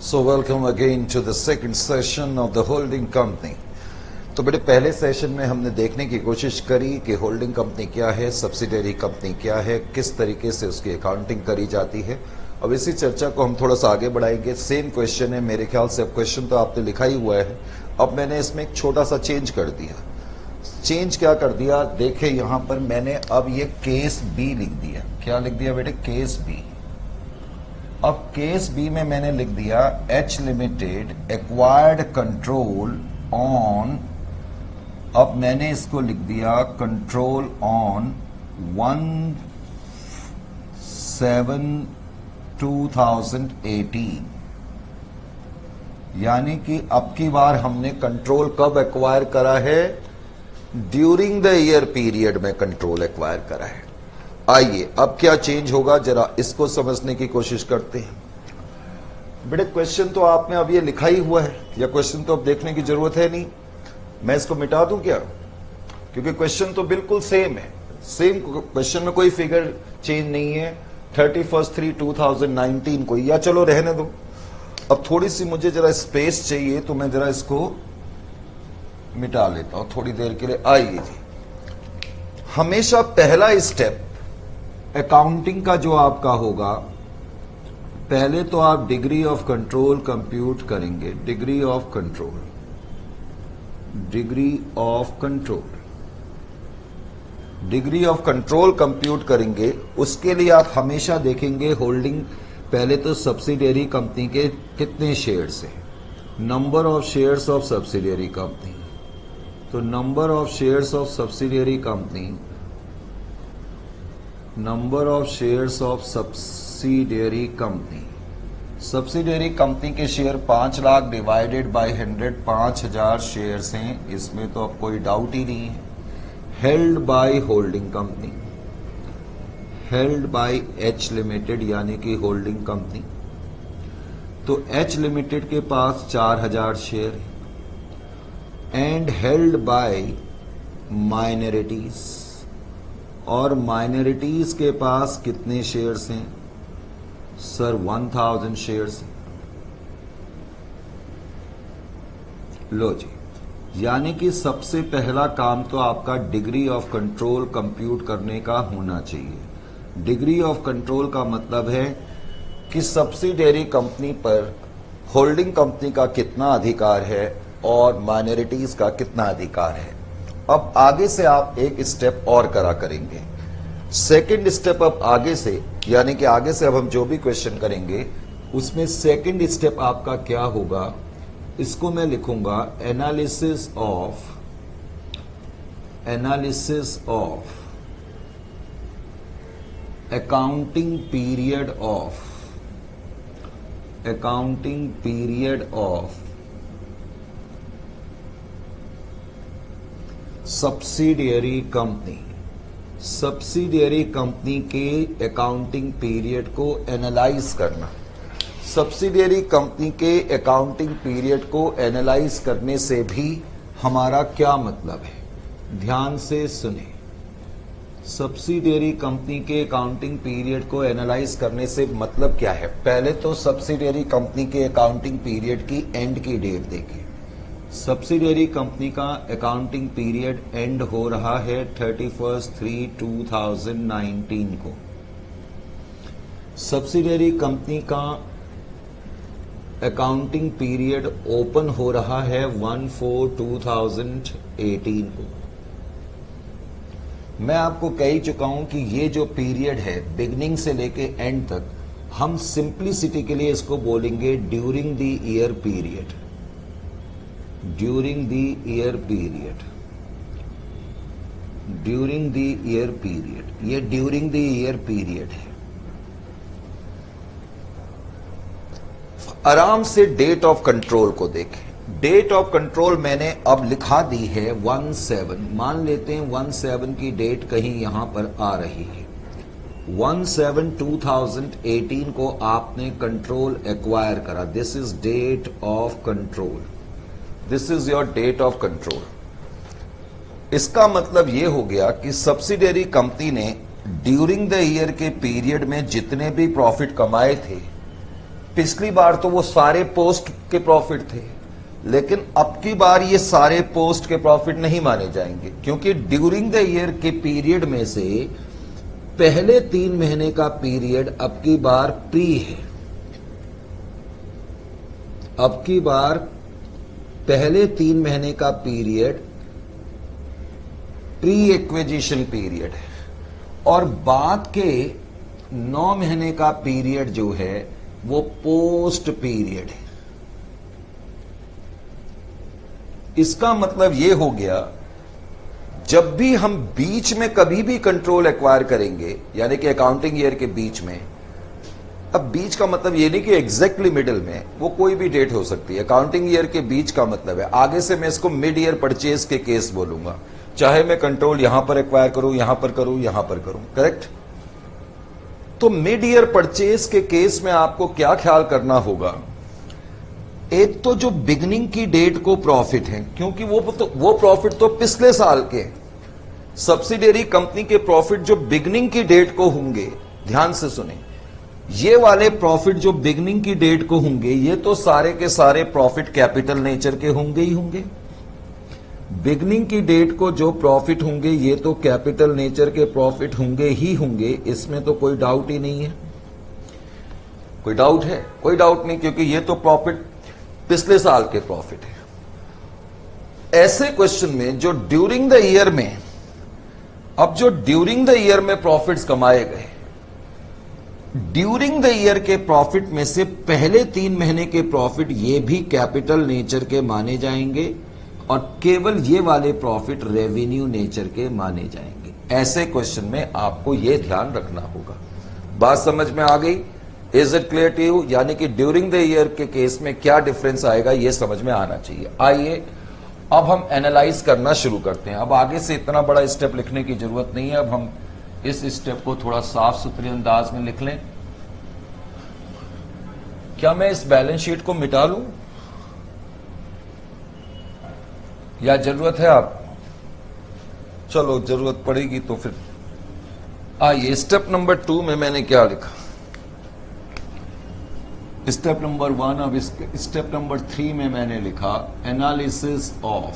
So welcome again to the second session of the holding company. तो बेटे पहले session में हमने देखने की कोशिश करी कि होल्डिंग कंपनी क्या है, सब्सिडियरी कंपनी क्या है, किस तरीके से उसकी अकाउंटिंग करी जाती है। अब इसी चर्चा को हम थोड़ा सा आगे बढ़ाएंगे। सेम क्वेश्चन है मेरे ख्याल से, अब क्वेश्चन तो आपने लिखा ही हुआ है। अब मैंने इसमें एक छोटा सा चेंज कर दिया। चेंज क्या कर दिया, देखे यहां पर मैंने अब ये केस बी लिख दिया। क्या लिख दिया बेटे? Case B. अब केस बी में मैंने लिख दिया H limited acquired control on, अब मैंने इसको लिख दिया कंट्रोल ऑन 1/7/2018, यानी कि अब की बार हमने कंट्रोल कब एक्वायर करा है? ड्यूरिंग द ईयर पीरियड में कंट्रोल एक्वायर करा है। आइए अब क्या चेंज होगा जरा इसको समझने की कोशिश करते हैं। बेटे क्वेश्चन तो आपने अब ये लिखा ही हुआ है, या क्वेश्चन तो अब देखने की जरूरत है नहीं। मैं इसको मिटा दूं क्या? क्योंकि क्वेश्चन तो बिल्कुल सेम है। सेम क्वेश्चन में कोई फिगर चेंज नहीं है। 31/3/2019 को, या चलो रहने दो। अब थोड़ी सी मुझे जरा स्पेस चाहिए तो मैं जरा इसको मिटा लेता हूं थोड़ी देर के लिए। आइए जी, हमेशा पहला स्टेप अकाउंटिंग का जो आपका होगा, पहले तो आप डिग्री ऑफ कंट्रोल कंप्यूट करेंगे। Degree of control, degree of control, degree of control compute करेंगे। उसके लिए आप हमेशा देखेंगे होल्डिंग, पहले तो सब्सिडियरी कंपनी के कितने शेयर्स हैं, number of shares of subsidiary company. तो number of shares of subsidiary company, number of shares of subsidiary company, subsidiary company के share 5 lakh divided by 100, 5000 shares हैं। इसमें तो अब कोई डाउट ही नहीं है। Held by holding company, held by H limited, यानी कि होल्डिंग कंपनी। तो एच लिमिटेड के पास 4000 share and held by minorities, और माइनॉरिटीज के पास कितने शेयर्स हैं सर? 1000 शेयर्स। लो जी, यानी कि सबसे पहला काम तो आपका डिग्री ऑफ कंट्रोल कंप्यूट करने का होना चाहिए। डिग्री ऑफ कंट्रोल का मतलब है कि सब्सिडियरी कंपनी पर होल्डिंग कंपनी का कितना अधिकार है और माइनॉरिटीज का कितना अधिकार है। अब आगे से आप एक स्टेप और करा करेंगे। सेकंड स्टेप अब आगे से, यानी कि आगे से अब हम जो भी क्वेश्चन करेंगे उसमें सेकंड स्टेप आपका क्या होगा, इसको मैं लिखूंगा analysis of accounting period of subsidiary company के अकाउंटिंग पीरियड को एनालाइज करना। सब्सिडियरी कंपनी के अकाउंटिंग पीरियड को एनालाइज करने से भी हमारा क्या मतलब है, ध्यान से सुने। सब्सिडियरी कंपनी के अकाउंटिंग पीरियड को एनालाइज करने से मतलब क्या है? पहले तो सब्सिडियरी कंपनी के अकाउंटिंग पीरियड की एंड की डेट देखें। सब्सिडियरी कंपनी का अकाउंटिंग पीरियड एंड हो रहा है 31/3/2019 को। सब्सिडियरी कंपनी का अकाउंटिंग पीरियड ओपन हो रहा है 1/4/2018 को। मैं आपको कह ही चुका हूं कि ये जो पीरियड है बिगनिंग से लेके एंड तक, हम सिंप्लिसिटी के लिए इसको बोलेंगे during the year period. During the year period, during the year period, ये ड्यूरिंग द ईयर पीरियड है। आराम से डेट ऑफ कंट्रोल को देखें। डेट ऑफ कंट्रोल मैंने अब लिखा दी है 17, मान लेते हैं 17 की डेट कहीं यहां पर आ रही है। 1/7/2018 को आपने कंट्रोल एक्वायर करा। This is date of control, this is your date of control. इसका मतलब यह हो गया कि सब्सिडियरी कंपनी ने ड्यूरिंग द ईयर के पीरियड में जितने भी प्रॉफिट कमाए थे पिछली बार तो वो सारे पोस्ट के प्रॉफिट थे, लेकिन अब की बार ये सारे पोस्ट के प्रॉफिट नहीं माने जाएंगे, क्योंकि ड्यूरिंग द ईयर के पीरियड में से पहले 3 महीने का पीरियड अब की बार प्री है। अब की बार पहले 3 महीने का पीरियड प्री एक्विजिशन पीरियड है, और बाद के 9 महीने का पीरियड जो है वो पोस्ट पीरियड है। इसका मतलब यह हो गया, जब भी हम बीच में कभी भी कंट्रोल एक्वायर करेंगे, यानी कि अकाउंटिंग ईयर के बीच में, अब बीच का मतलब ये नहीं कि एग्जैक्टली मिडिल में, वो कोई भी डेट हो सकती है। अकाउंटिंग ईयर के बीच का मतलब है आगे से मैं इसको मिड ईयर परचेज के केस बोलूंगा, चाहे मैं कंट्रोल यहां पर एक्वायर करूं, यहां पर करूं, यहां पर करूं, करेक्ट। तो मिड ईयर परचेज के केस में आपको क्या ख्याल करना होगा, एक तो जो बिगनिंग की डेट को प्रॉफिट है, क्योंकि वो प्रॉफिट तो पिछले साल के सब्सिडियरी कंपनी के प्रॉफिट जो बिगनिंग की डेट को होंगे, ध्यान से सुने, ये वाले प्रॉफिट जो बिगनिंग की डेट को होंगे, ये तो सारे के सारे प्रॉफिट कैपिटल नेचर के होंगे ही होंगे। बिगनिंग की डेट को जो प्रॉफिट होंगे ये तो कैपिटल नेचर के प्रॉफिट होंगे ही होंगे, इसमें तो कोई डाउट ही नहीं है। कोई डाउट है? कोई डाउट नहीं, क्योंकि ये तो प्रॉफिट पिछले साल के प्रॉफिट है। ऐसे क्वेश्चन में जो ड्यूरिंग द ईयर में, अब जो ड्यूरिंग द ईयर में प्रॉफिट्स कमाए गए, ड्यूरिंग द ईयर के प्रॉफिट में से पहले 3 महीने के प्रॉफिट ये भी कैपिटल नेचर के माने जाएंगे, और केवल ये वाले प्रॉफिट रेवेन्यू नेचर के माने जाएंगे। ऐसे क्वेश्चन में आपको ये ध्यान रखना होगा। बात समझ में आ गई? Is it clear to you? यानी कि ड्यूरिंग द ईयर के केस में क्या डिफरेंस आएगा ये समझ में आना चाहिए। आइए अब हम एनालाइज करना शुरू करते हैं। अब आगे से इतना बड़ा स्टेप लिखने की जरूरत नहीं है, अब हम इस स्टेप को थोड़ा साफ सुथरे अंदाज में लिख लें। क्या मैं इस बैलेंस शीट को मिटा लूं या जरूरत है आपको? चलो जरूरत पड़ेगी तो फिर आइए स्टेप नंबर 2 में मैंने क्या लिखा, स्टेप नंबर 1। अब स्टेप नंबर 3 में मैंने लिखा analysis of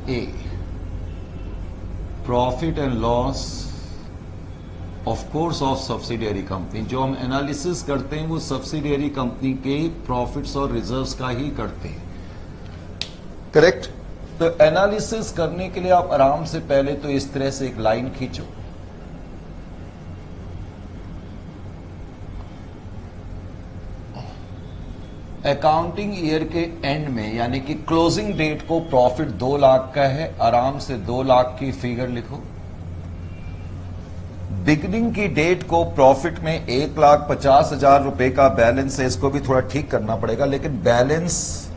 A profit and loss of course of subsidiary company. जो हम एनालिसिस करते हैं वो सब्सिडियरी कंपनी के प्रॉफिट्स और रिजर्व्स का ही करते हैं, करेक्ट। तो एनालिसिस करने के लिए आप आराम से पहले तो इस तरह से एक लाइन खींचो, अकाउंटिंग ईयर के एंड में यानी कि क्लोजिंग डेट को प्रॉफिट 2 लाख का है, आराम से 2 लाख की फिगर लिखो। बिगनिंग की डेट को प्रॉफिट में 1,50,000 रुपए का बैलेंस है, इसको भी थोड़ा ठीक करना पड़ेगा, लेकिन balance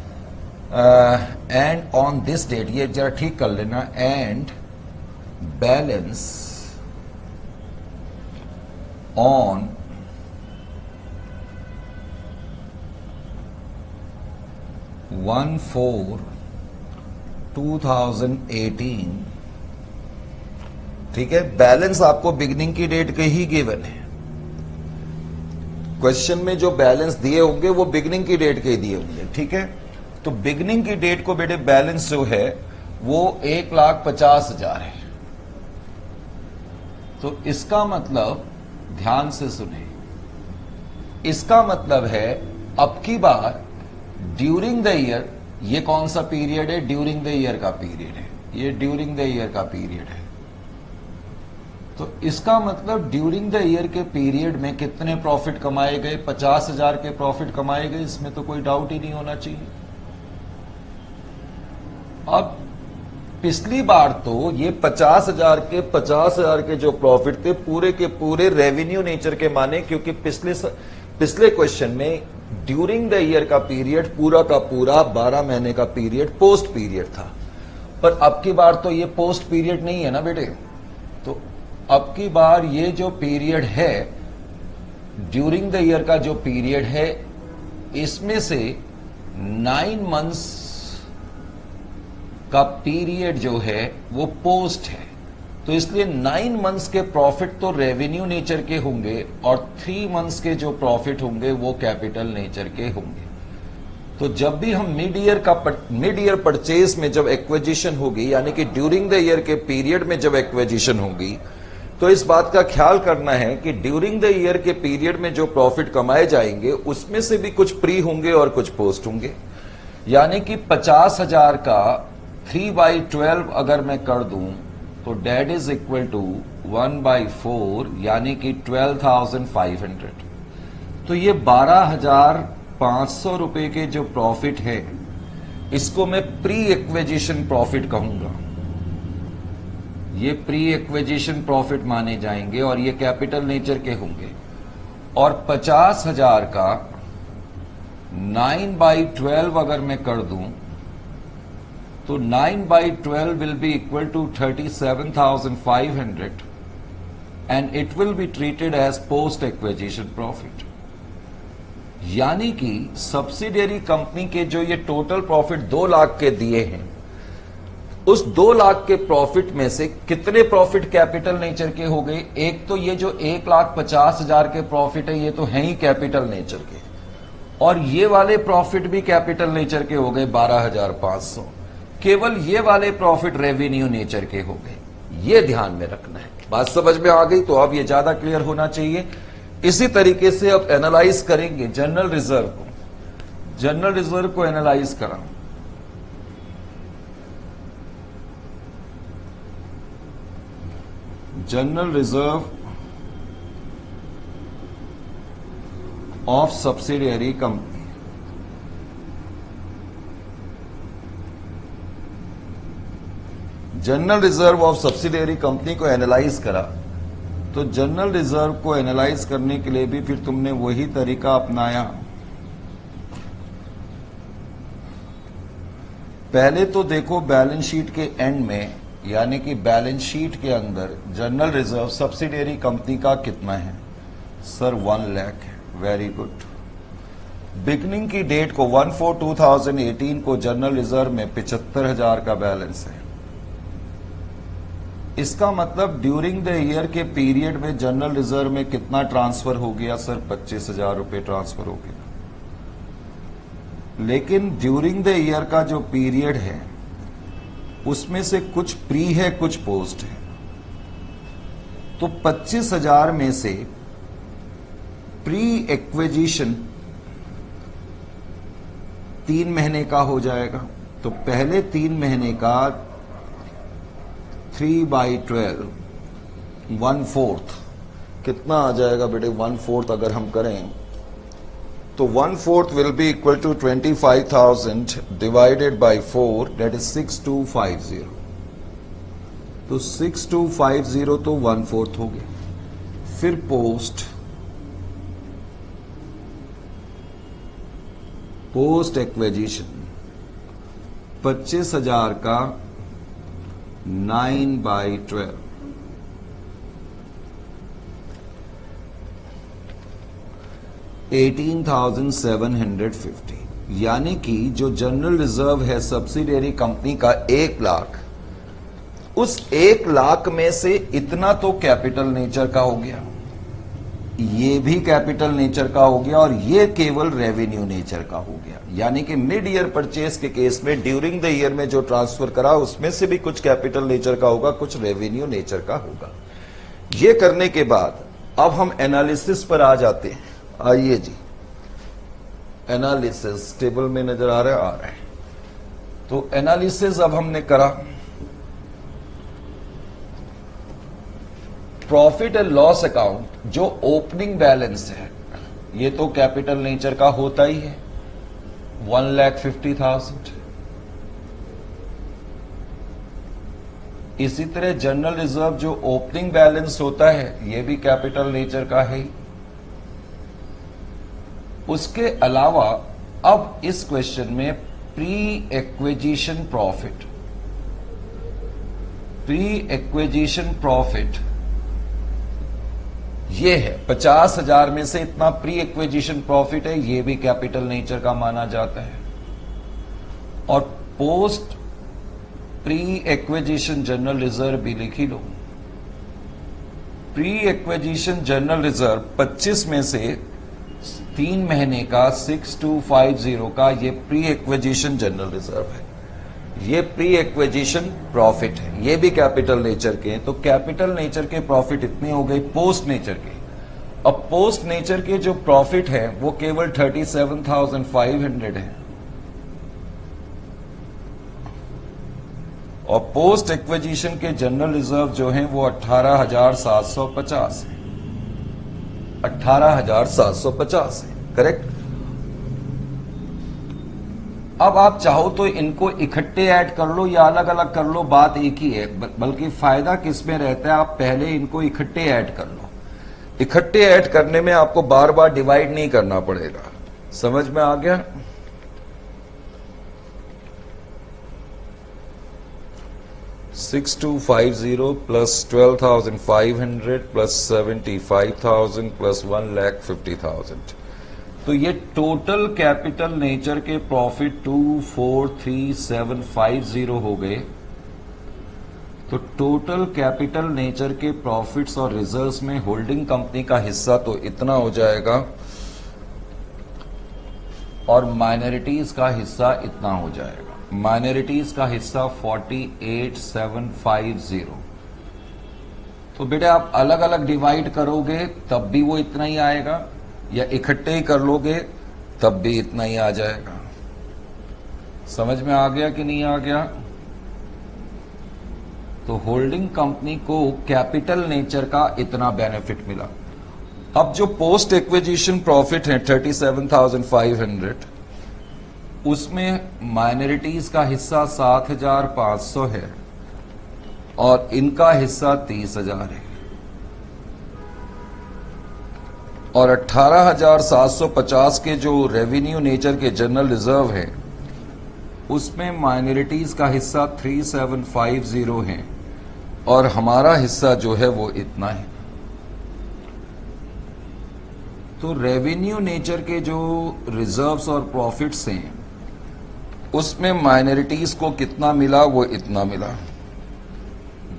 and on this date ये जरा ठीक कर लेना, एंड बैलेंस ऑन वन 4/2018, ठीक है। बैलेंस आपको बिगनिंग की डेट के ही गिवन है, क्वेश्चन में जो बैलेंस दिए होंगे वो बिगनिंग की डेट के ही दिए होंगे, ठीक है। तो बिगनिंग की डेट को बेटे बैलेंस जो है वो 1,50,000 है। तो इसका मतलब ध्यान से सुने, इसका मतलब है अब की बार ड्यूरिंग द ईयर, ये कौन सा पीरियड है? ड्यूरिंग द ईयर का पीरियड है, ये ड्यूरिंग द ईयर का पीरियड है। तो इसका मतलब ड्यूरिंग द ईयर के पीरियड में कितने प्रॉफिट कमाए गए? 50,000 के प्रॉफिट कमाए गए, इसमें तो कोई डाउट ही नहीं होना चाहिए। अब पिछली बार तो ये 50,000 के जो प्रॉफिट थे पूरे के पूरे रेवेन्यू नेचर के माने, क्योंकि पिछले क्वेश्चन में ड्यूरिंग द ईयर का पीरियड पूरा का पूरा 12 महीने का पीरियड पोस्ट पीरियड था। पर अब की बार तो ये पोस्ट पीरियड नहीं है ना बेटे, तो अब की बार ये जो पीरियड है ड्यूरिंग द ईयर का जो पीरियड है, इसमें से 9 मंथ्स का पीरियड जो है वो पोस्ट है, तो इसलिए 9 मंथ्स के प्रॉफिट तो रेवेन्यू नेचर के होंगे और 3 मंथ्स के जो प्रॉफिट होंगे वो कैपिटल नेचर के होंगे। तो जब भी हम मिड ईयर परचेज में जब एक्विजिशन होगी, यानी कि ड्यूरिंग द ईयर के पीरियड में जब एक्विजिशन होगी, तो इस बात का ख्याल करना है कि ड्यूरिंग द ईयर के पीरियड में जो प्रॉफिट कमाए जाएंगे उसमें से भी कुछ प्री होंगे और कुछ पोस्ट होंगे। यानी कि 50,000 का 3/12 अगर मैं कर दूं तो डेट इज इक्वल टू 1/4, यानी कि 12,500। तो ये 12,500 रुपए के जो प्रॉफिट है इसको मैं प्री एक्विजिशन प्रॉफिट कहूंगा। ये प्री एक्विजिशन प्रॉफिट माने जाएंगे और ये कैपिटल नेचर के होंगे। और 50,000 का 9/12 अगर मैं कर दूं तो 9/12 will be equal to 37,500 and it will be treated as post acquisition profit. यानी कि सब्सिडियरी कंपनी के जो ये टोटल प्रॉफिट 2 लाख के दिए हैं, उस 2 लाख के प्रॉफिट में से कितने प्रॉफिट कैपिटल नेचर के हो गए? एक तो ये जो 1,50,000 के प्रॉफिट है ये तो है ही कैपिटल नेचर के, और ये वाले प्रॉफिट भी कैपिटल नेचर के हो गए 12,500। केवल ये वाले प्रॉफिट रेवेन्यू नेचर के हो गए। ये ध्यान में रखना है। बात समझ में आ गई? तो अब ये ज्यादा क्लियर होना चाहिए। इसी तरीके से अब एनालाइज करेंगे जनरल रिजर्व को। जनरल रिजर्व को एनालाइज करा, general reserve of subsidiary company. General reserve of subsidiary company को एनालाइज करा, तो जनरल रिजर्व को एनालाइज करने के लिए भी फिर तुमने वही तरीका अपनाया। पहले तो देखो बैलेंस शीट के एंड में, यानी कि बैलेंस शीट के अंदर जनरल रिजर्व सब्सिडियरी कंपनी का कितना है? सर 1 लाख है। Very good. बिगनिंग की डेट को 1/4/2018 को जनरल रिजर्व में 75,000 का बैलेंस है। इसका मतलब ड्यूरिंग द ईयर के पीरियड में जनरल रिजर्व में कितना ट्रांसफर हो गया? सर 25,000 रुपए ट्रांसफर हो गया। लेकिन ड्यूरिंग द ईयर का जो पीरियड है उसमें से कुछ प्री है, कुछ पोस्ट है। तो 25,000 में से प्री एक्विजिशन 3 महीने का हो जाएगा। तो पहले 3 महीने का 3/12 1/4 कितना आ जाएगा बेटे? 1/4 अगर हम करें तो 1/4 will be equal to 25,000 divided by 4, that is 6250। तो 6250 तो 1/4 हो गया। फिर पोस्ट एक्विजिशन 25,000 का 9/12 18,750। यानी कि जो जनरल रिजर्व है सब्सिडियरी कंपनी का 1 लाख, उस 1 लाख में से इतना तो कैपिटल नेचर का हो गया, ये भी कैपिटल नेचर का हो गया, और ये केवल रेवेन्यू नेचर का हो गया। यानी कि मिड ईयर परचेज के केस में ड्यूरिंग द ईयर में जो ट्रांसफर करा उसमें से भी कुछ कैपिटल नेचर का होगा, कुछ रेवेन्यू नेचर का होगा। ये करने के बाद अब हम एनालिसिस पर आ जाते हैं। आइए जी, एनालिसिस टेबल में नजर आ रहा है। तो एनालिसिस अब हमने करा। प्रॉफिट एंड लॉस अकाउंट जो ओपनिंग बैलेंस है ये तो कैपिटल नेचर का होता ही है, 1,50,000। इसी तरह जनरल रिजर्व जो ओपनिंग बैलेंस होता है ये भी कैपिटल नेचर का है। उसके अलावा अब इस क्वेश्चन में प्री एक्विजिशन प्रॉफिट ये है 50,000 में से इतना प्री एक्विजिशन प्रॉफिट है, ये भी कैपिटल नेचर का माना जाता है। और post pre acquisition general reserve भी लिख ही लो। प्री एक्विजिशन जनरल रिजर्व 25 में से 3 महीने का 6250 का ये प्री एक्विजिशन जनरल रिजर्व है। ये प्री एक्विजिशन प्रॉफिट है, ये भी कैपिटल नेचर के हैं। तो कैपिटल नेचर के प्रॉफिट इतने हो गए पोस्ट नेचर के। अब पोस्ट नेचर के जो प्रॉफिट है वो केवल 37,500 है और पोस्ट एक्विजिशन के जनरल रिजर्व जो हैं वो 18,750 है। 18,750 है, करेक्ट। अब आप चाहो तो इनको इकट्ठे ऐड कर लो या अलग अलग कर लो, बात एक ही है। बल्कि फायदा किस में रहता है, आप पहले इनको इकट्ठे ऐड कर लो। इकट्ठे ऐड करने में आपको बार बार डिवाइड नहीं करना पड़ेगा। समझ में आ गया? $6,250 प्लस 12,500 प्लस 75,000 प्लस 1,50,000। तो ये टोटल कैपिटल नेचर के प्रॉफिट 2,43750 हो गए। तो टोटल कैपिटल नेचर के प्रॉफिट्स और रिजर्व्स में होल्डिंग कंपनी का हिस्सा तो इतना हो जाएगा और माइनॉरिटीज का हिस्सा इतना हो जाएगा। माइनॉरिटीज का हिस्सा 48,750। तो बेटा आप अलग अलग डिवाइड करोगे तब भी वो इतना ही आएगा या इकट्ठे ही कर लोगे तब भी इतना ही आ जाएगा। समझ में आ गया कि नहीं आ गया? तो होल्डिंग कंपनी को कैपिटल नेचर का इतना बेनिफिट मिला। अब जो पोस्ट एक्विजिशन प्रॉफिट है 37,500, उसमें माइनॉरिटीज का हिस्सा 7,500 है और इनका हिस्सा 30,000 है और 18,750 के जो रेवेन्यू नेचर के जनरल रिजर्व है उसमें माइनॉरिटीज का हिस्सा 3,750 है और हमारा हिस्सा जो है वो इतना है। तो रेवेन्यू नेचर के जो रिजर्व्स और प्रॉफिट्स हैं उसमें माइनॉरिटीज को कितना मिला, वो इतना मिला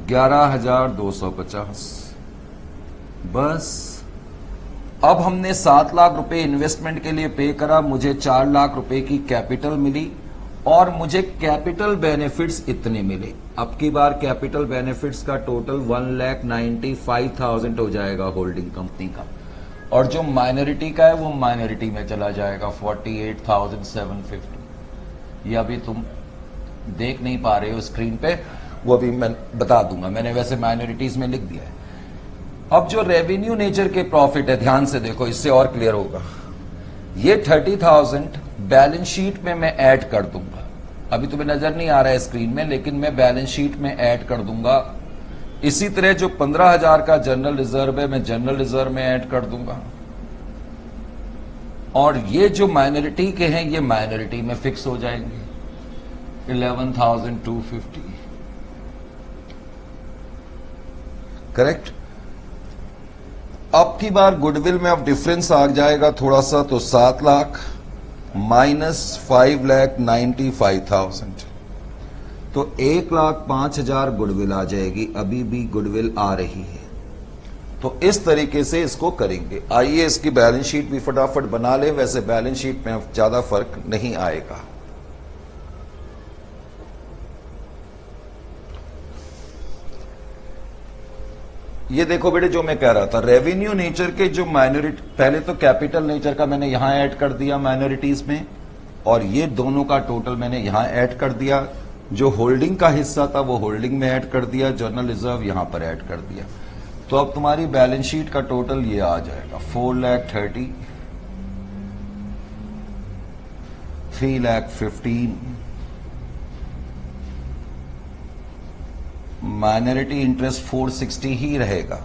11,250। बस अब हमने 7 लाख रुपए इन्वेस्टमेंट के लिए पे करा, मुझे 4 लाख रुपए की कैपिटल मिली और मुझे कैपिटल बेनिफिट्स इतने मिले। अब की बार कैपिटल बेनिफिट्स का टोटल 1,95,000 हो जाएगा होल्डिंग कंपनी का और जो माइनॉरिटी का है वो माइनॉरिटी में चला जाएगा 48,750। ये अभी तुम देख नहीं पा रहे हो स्क्रीन पे, वो अभी मैं बता दूंगा, मैंने वैसे माइनॉरिटीज में लिख दिया है। अब जो रेवेन्यू नेचर के प्रॉफिट है, ध्यान से देखो इससे और क्लियर होगा। ये 30,000 बैलेंस शीट में मैं ऐड कर दूंगा। अभी तुम्हें नजर नहीं आ रहा है स्क्रीन में, लेकिन मैं बैलेंस शीट में ऐड कर दूंगा। इसी तरह जो 15,000 का जनरल रिजर्व है मैं जनरल रिजर्व में ऐड कर दूंगा और ये जो माइनॉरिटी के हैं ये माइनॉरिटी में फिक्स हो जाएंगे 11,250। करेक्ट। अब की बार गुडविल में अब डिफरेंस आ जाएगा थोड़ा सा, तो 7 लाख माइनस 5,95,000, तो 1,05,000 गुडविल आ जाएगी। अभी भी गुडविल आ रही है। तो इस तरीके से इसको करेंगे। आइए इसकी बैलेंस शीट भी फटाफट बना ले। वैसे बैलेंस शीट में ज्यादा फर्क नहीं आएगा। ये देखो बेटे, जो मैं कह रहा था रेवेन्यू नेचर के जो माइनॉरिटी, पहले तो कैपिटल नेचर का मैंने यहां ऐड कर दिया माइनॉरिटीज में और ये दोनों का टोटल मैंने यहां ऐड कर दिया। जो होल्डिंग का हिस्सा था वो होल्डिंग में ऐड कर दिया, जनरल रिजर्व यहां पर ऐड कर दिया। तो अब तुम्हारी बैलेंस शीट का टोटल ये आ जाएगा 4,30,000, 3,15,000, माइनॉरिटी इंटरेस्ट 460 ही रहेगा।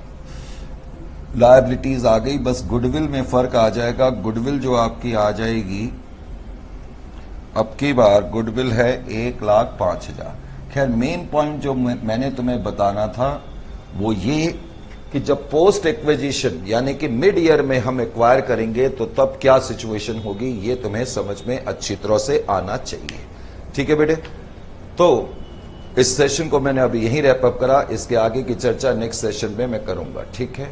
लायबिलिटीज आ गई, बस गुडविल में फर्क आ जाएगा। गुडविल जो आपकी आ जाएगी अब की बार गुडविल है 1,05,000। खैर मेन पॉइंट जो मैंने तुम्हें बताना था वो ये कि जब पोस्ट एक्विजिशन यानी कि मिड ईयर में हम एक्वायर करेंगे तो तब क्या सिचुएशन होगी, ये तुम्हें समझ में अच्छी तरह से आना चाहिए। ठीक है बेटे। तो इस सेशन को मैंने अभी यहीं रैप अप करा, इसके आगे की चर्चा नेक्स्ट सेशन में मैं करूंगा, ठीक है।